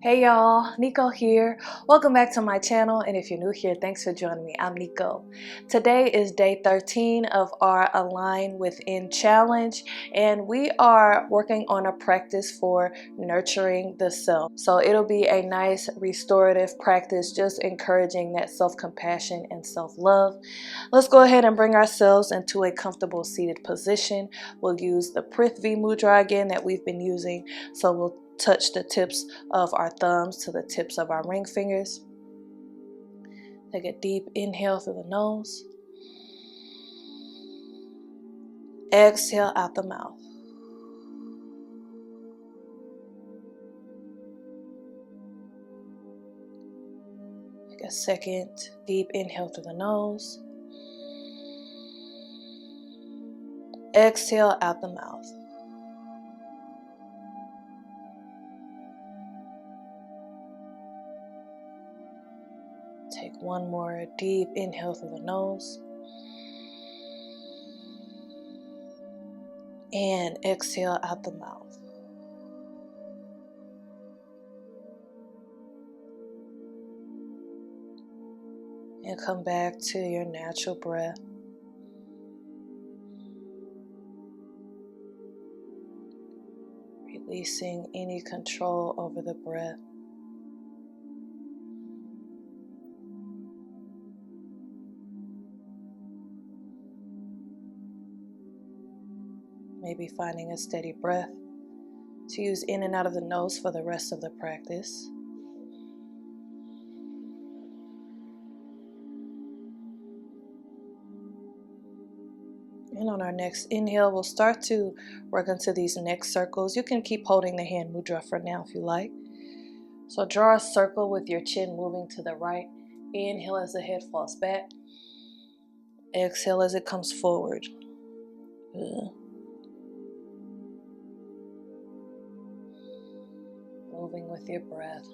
Hey y'all, Nico here. Welcome back to my channel, and if you're new here, thanks for joining me. I'm Nico. Today is day 13 of our Align Within challenge, and we are working on a practice for nurturing the self. So it'll be a nice restorative practice, just encouraging that self-compassion and self-love. Let's go ahead and bring ourselves into a comfortable seated position. We'll use the Prithvi Mudra again that we've been using. So we'll touch the tips of our thumbs to the tips of our ring fingers. Take a deep inhale through the nose. Exhale out the mouth. Take a second deep inhale through the nose. Exhale out the mouth. Take one more deep inhale through the nose. And exhale out the mouth. And come back to your natural breath. Releasing any control over the breath. Maybe finding a steady breath to use in and out of the nose for the rest of the practice. And on our next inhale, we'll start to work into these neck circles. You can keep holding the hand mudra for now if you like. So draw a circle with your chin moving to the right. Inhale as the head falls back. Exhale as it comes forward. Good. Moving with your breath.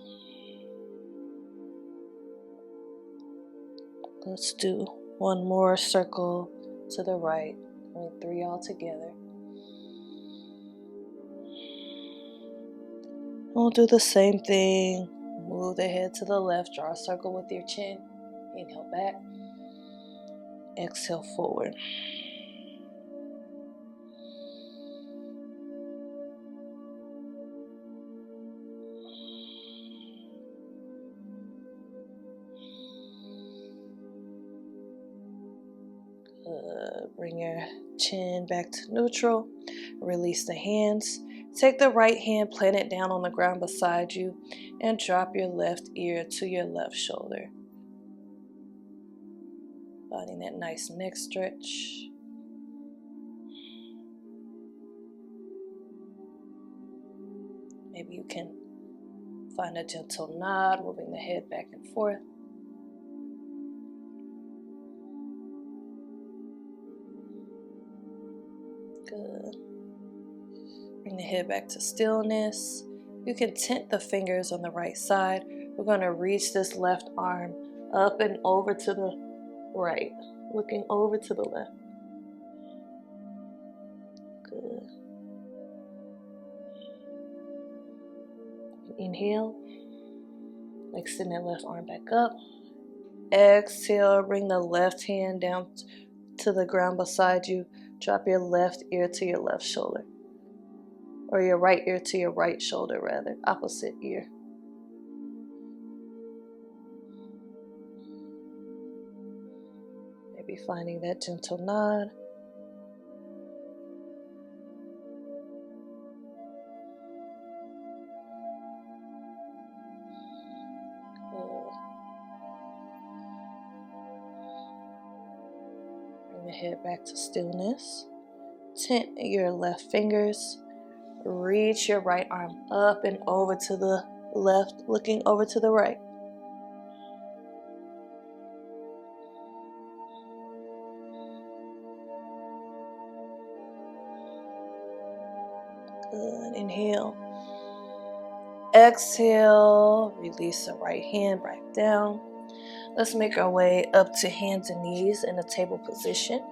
Let's do one more circle to the right. Only 3 all together. We'll do the same thing. Move the head to the left. Draw a circle with your chin. Inhale back. Exhale forward. Bring your chin back to neutral. Release the hands. Take the right hand, plant it down on the ground beside you, and drop your left ear to your left shoulder. Finding that nice neck stretch. Maybe you can find a gentle nod, moving the head back and forth. Good. Bring the head back to stillness. You can tent the fingers on the right side. We're going to reach this left arm up and over to the right, looking over to the left. Good. Inhale. Extend that left arm back up. Exhale, bring the left hand down to the ground beside you. Drop your left ear to your left shoulder. Or your right ear to your right shoulder, rather. Opposite ear. Maybe finding that gentle nod. Bring the head back to stillness. Tent your left fingers. Reach your right arm up and over to the left, looking over to the right. Good. Inhale. Exhale. Release the right hand back down. Let's make our way up to hands and knees in a table position.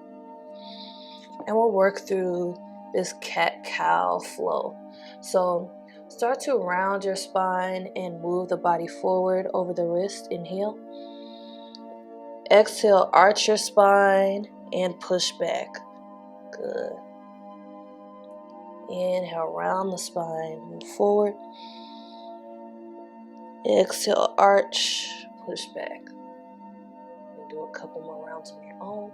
And we'll work through this cat-cow flow. So Start to round your spine and move the body forward over the wrist. Inhale. Exhale, arch your spine and push back. Good. Inhale, round the spine, move forward. Exhale, arch, push back. And do a couple more rounds on your own.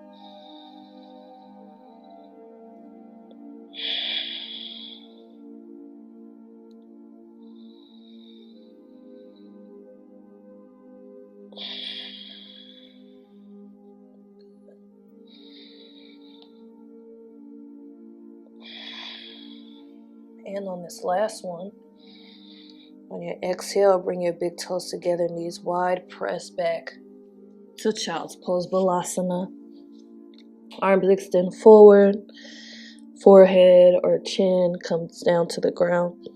And on this last one, on your exhale, bring your big toes together, knees wide, press back to Child's Pose, Balasana. Arms extend forward, forehead or chin comes down to the ground.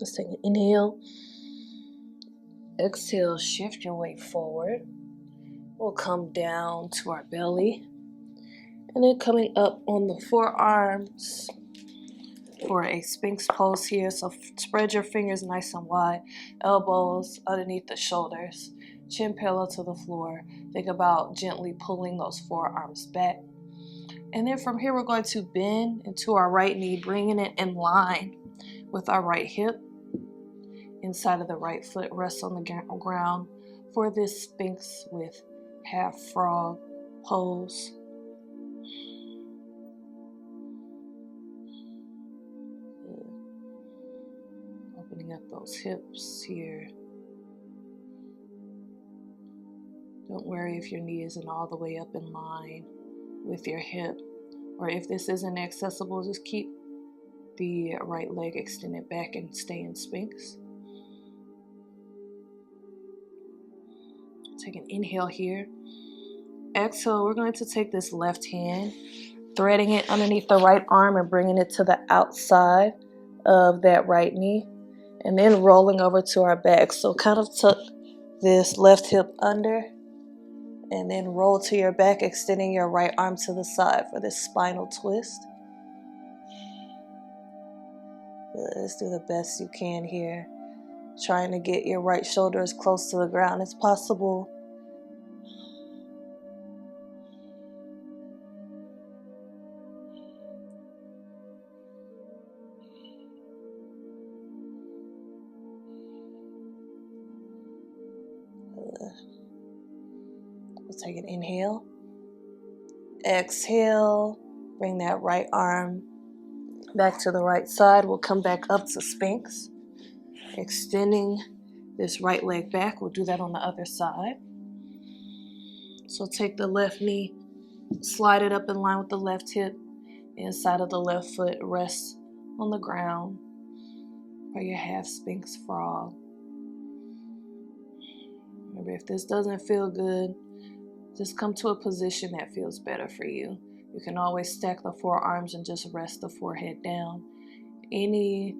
Let's take an inhale. Exhale, shift your weight forward. We'll come down to our belly. And then coming up on the forearms for a Sphinx pose here. So spread your fingers nice and wide. Elbows underneath the shoulders. Chin parallel to the floor. Think about gently pulling those forearms back. And then from here, we're going to bend into our right knee, bringing it in line with our right hip. Inside of the right foot rests on the ground for this Sphinx with half frog pose. Opening up those hips here. Don't worry if your knee isn't all the way up in line with your hip, or if this isn't accessible, just keep the right leg extended back and stay in Sphinx. Take an inhale here. Exhale, we're going to take this left hand, threading it underneath the right arm and bringing it to the outside of that right knee, and then rolling over to our back. So kind of tuck this left hip under and then roll to your back, extending your right arm to the side for this spinal twist. Let's do the best you can here. Trying to get your right shoulder as close to the ground as possible. We'll take an inhale. Exhale. Bring that right arm back to the right side. We'll come back up to Sphinx. Extending this right leg back. We'll do that on the other side. So take the left knee, slide it up in line with the left hip. Inside of the left foot, rest on the ground for your half Sphinx frog. Remember, if this doesn't feel good, just come to a position that feels better for you. You can always stack the forearms and just rest the forehead down. Any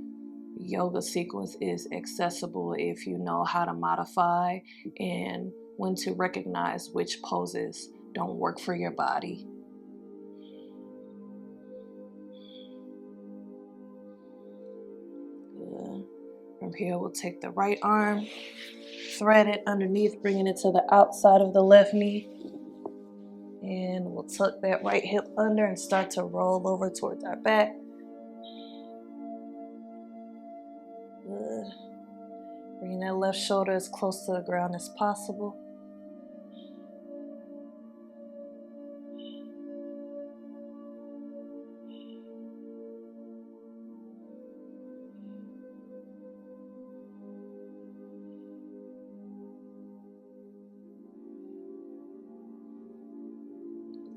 yoga sequence is accessible if you know how to modify and when to recognize which poses don't work for your body. Good. From here, we'll take the right arm, thread it underneath, bringing it to the outside of the left knee. And we'll tuck that right hip under and start to roll over towards our back. Good. Bringing that left shoulder as close to the ground as possible.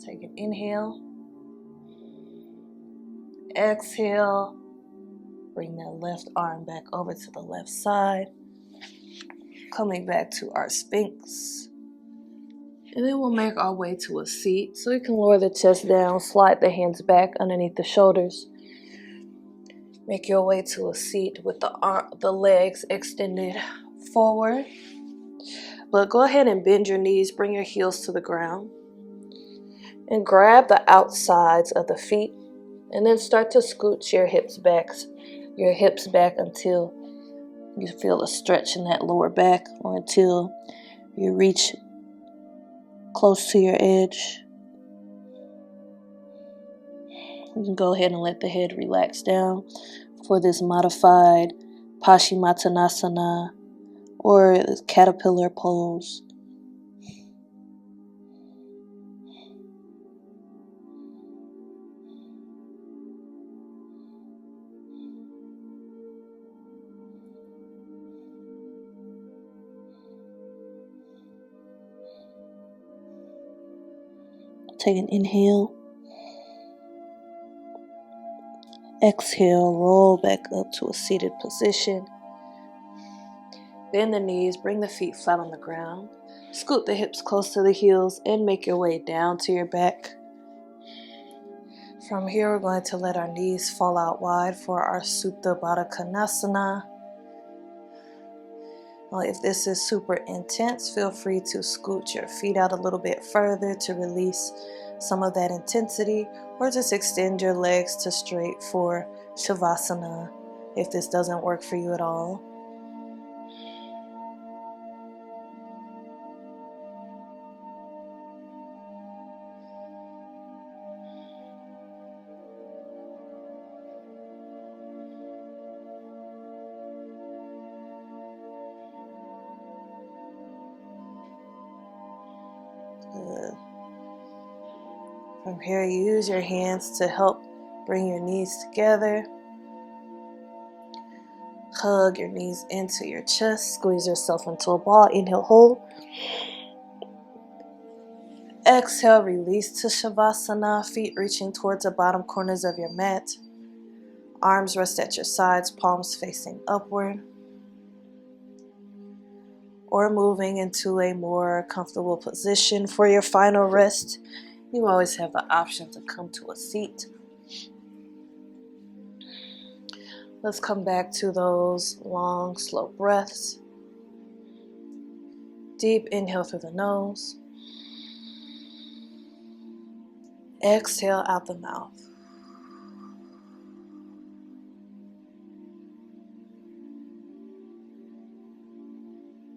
Take an inhale. Exhale. Bring that left arm back over to the left side. Coming back to our Sphinx. And then we'll make our way to a seat. So you can lower the chest down, slide the hands back underneath the shoulders. Make your way to a seat with the legs extended forward. But go ahead and bend your knees, bring your heels to the ground, and grab the outsides of the feet, and then start to scooch your hips back until you feel a stretch in that lower back, or until you reach close to your edge. You can go ahead and let the head relax down for this modified Paschimottanasana or caterpillar pose. Take an inhale. Exhale, roll back up to a seated position. Bend the knees, bring the feet flat on the ground. Scoot the hips close to the heels and make your way down to your back. From here, we're going to let our knees fall out wide for our Supta Baddha Konasana. Well, if this is super intense, feel free to scoot your feet out a little bit further to release some of that intensity, or just extend your legs to straight for Shavasana if this doesn't work for you at all. Good. From here, use your hands to help bring your knees together. Hug your knees into your chest. Squeeze yourself into a ball. Inhale, hold. Exhale, release to Shavasana. Feet reaching towards the bottom corners of your mat. Arms rest at your sides, palms facing upward. Or moving into a more comfortable position for your final rest. You always have the option to come to a seat. Let's come back to those long, slow breaths. Deep inhale through the nose. Exhale out the mouth.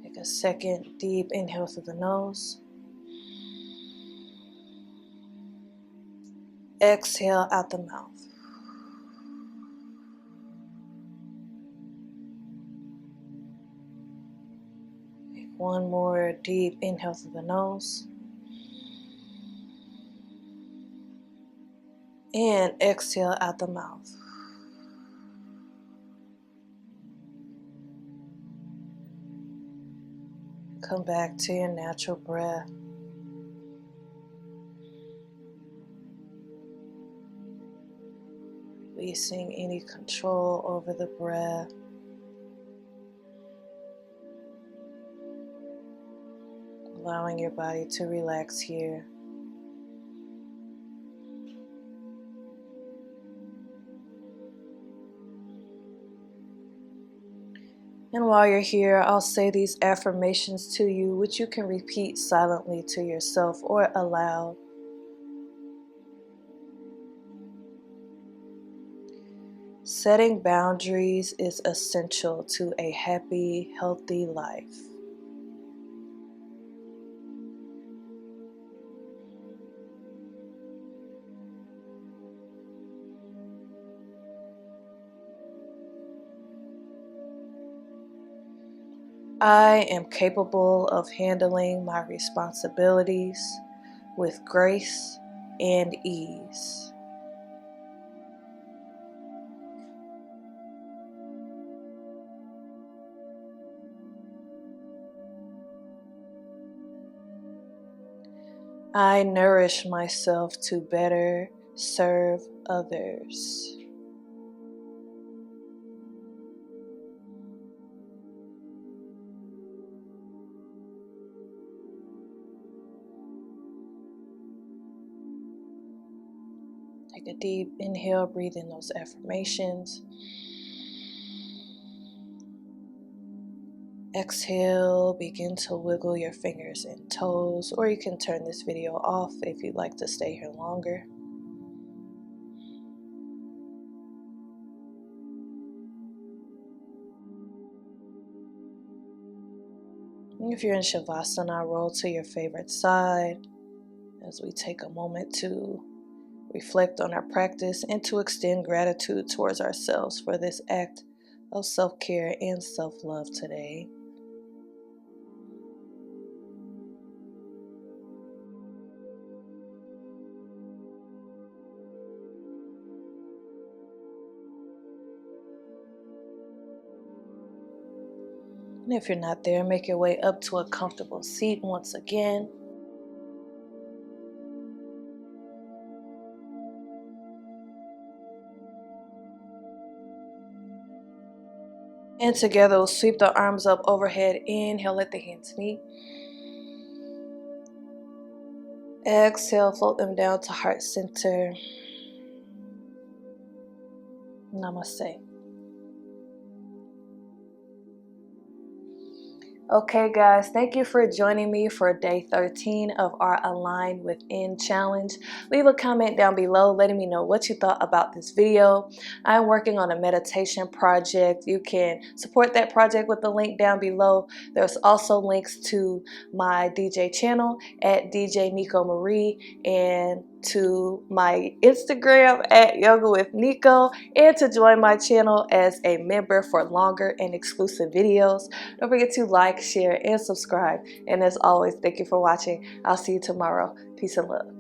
Take a second deep inhale through the nose. Exhale out the mouth. Take one more deep inhale through the nose. And exhale out the mouth. Come back to your natural breath. Releasing any control over the breath. Allowing your body to relax here. And while you're here, I'll say these affirmations to you, which you can repeat silently to yourself or aloud. Setting boundaries is essential to a happy, healthy life. I am capable of handling my responsibilities with grace and ease. I nourish myself to better serve others. Take a deep inhale, breathe in those affirmations. Exhale, begin to wiggle your fingers and toes, or you can turn this video off if you'd like to stay here longer. If you're in Savasana, roll to your favorite side as we take a moment to reflect on our practice and to extend gratitude towards ourselves for this act of self-care and self-love today. And if you're not there, make your way up to a comfortable seat once again. And together we'll sweep the arms up overhead. Inhale, let the hands meet. Exhale, float them down to heart center. Namaste. Okay guys, thank you for joining me for day 13 of our Align Within challenge. Leave a comment down below letting me know what you thought about this video. I'm working on a meditation project. You can support that project with the link down below. There's also links to my DJ channel at djnicomarie and to my Instagram at Yoga with Nico, and to join my channel as a member for longer and exclusive videos. Don't forget to like, share, and subscribe. And as always, thank you for watching. I'll see you tomorrow. Peace and love.